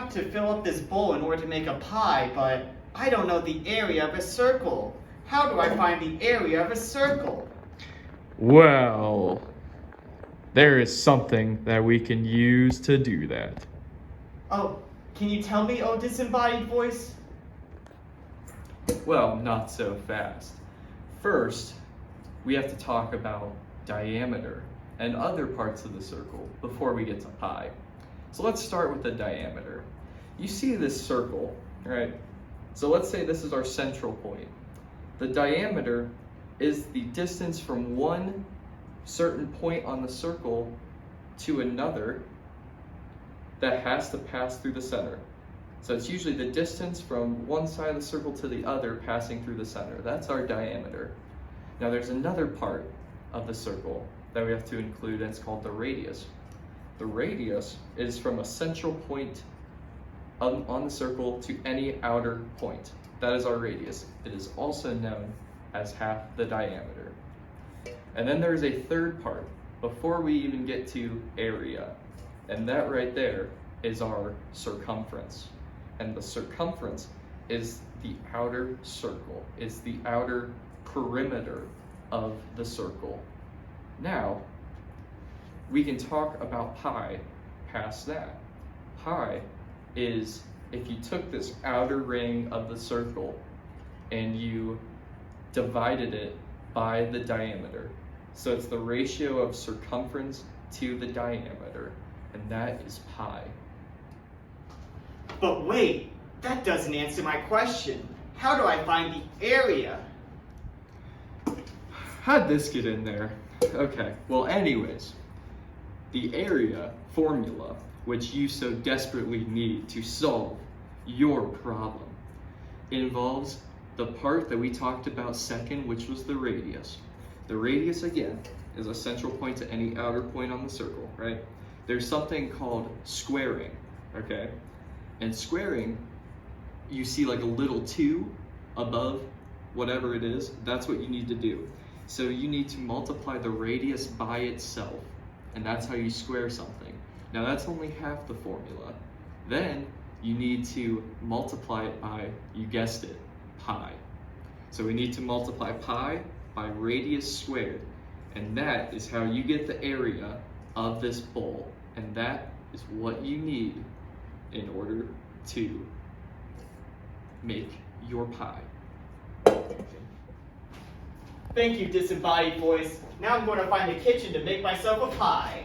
want to fill up this bowl in order to make a pie, but I don't know the area of a circle. How do I find the area of a circle? Well, there is something that we can use to do that. Oh, can you tell me, oh disembodied voice? Well, not so fast. First, we have to talk about diameter and other parts of the circle before we get to pi. So let's start with the diameter. You see this circle, right? So let's say this is our central point. The diameter is the distance from one certain point on the circle to another that has to pass through the center. So it's usually the distance from one side of the circle to the other passing through the center. That's our diameter. Now there's another part of the circle that we have to include, and it's called the radius. The radius is from a central point on the circle to any outer point. That is our radius. It is also known as half the diameter. And then there's a third part before we even get to area. And that right there is our circumference. And the circumference is the outer circle. It's the outer perimeter of the circle. Now, we can talk about pi past that. Pi is if you took this outer ring of the circle and you divided it by the diameter. So it's the ratio of circumference to the diameter, and that is pi. But wait, that doesn't answer my question. How do I find the area? How'd this get in there? Okay, well anyways, the area formula, which you so desperately need to solve your problem, involves the part that we talked about second, which was the radius. The radius, again, is a central point to any outer point on the circle, right? There's something called squaring, okay? And squaring, you see like a little 2 above whatever it is, that's what you need to do. So you need to multiply the radius by itself, and that's how you square something. Now that's only half the formula. Then you need to multiply it by, you guessed it, pi. So we need to multiply pi by radius squared, and that is how you get the area of this bowl, and that is what you need in order to make your pie. Thank you, disembodied voice. Now I'm going to find the kitchen to make myself a pie.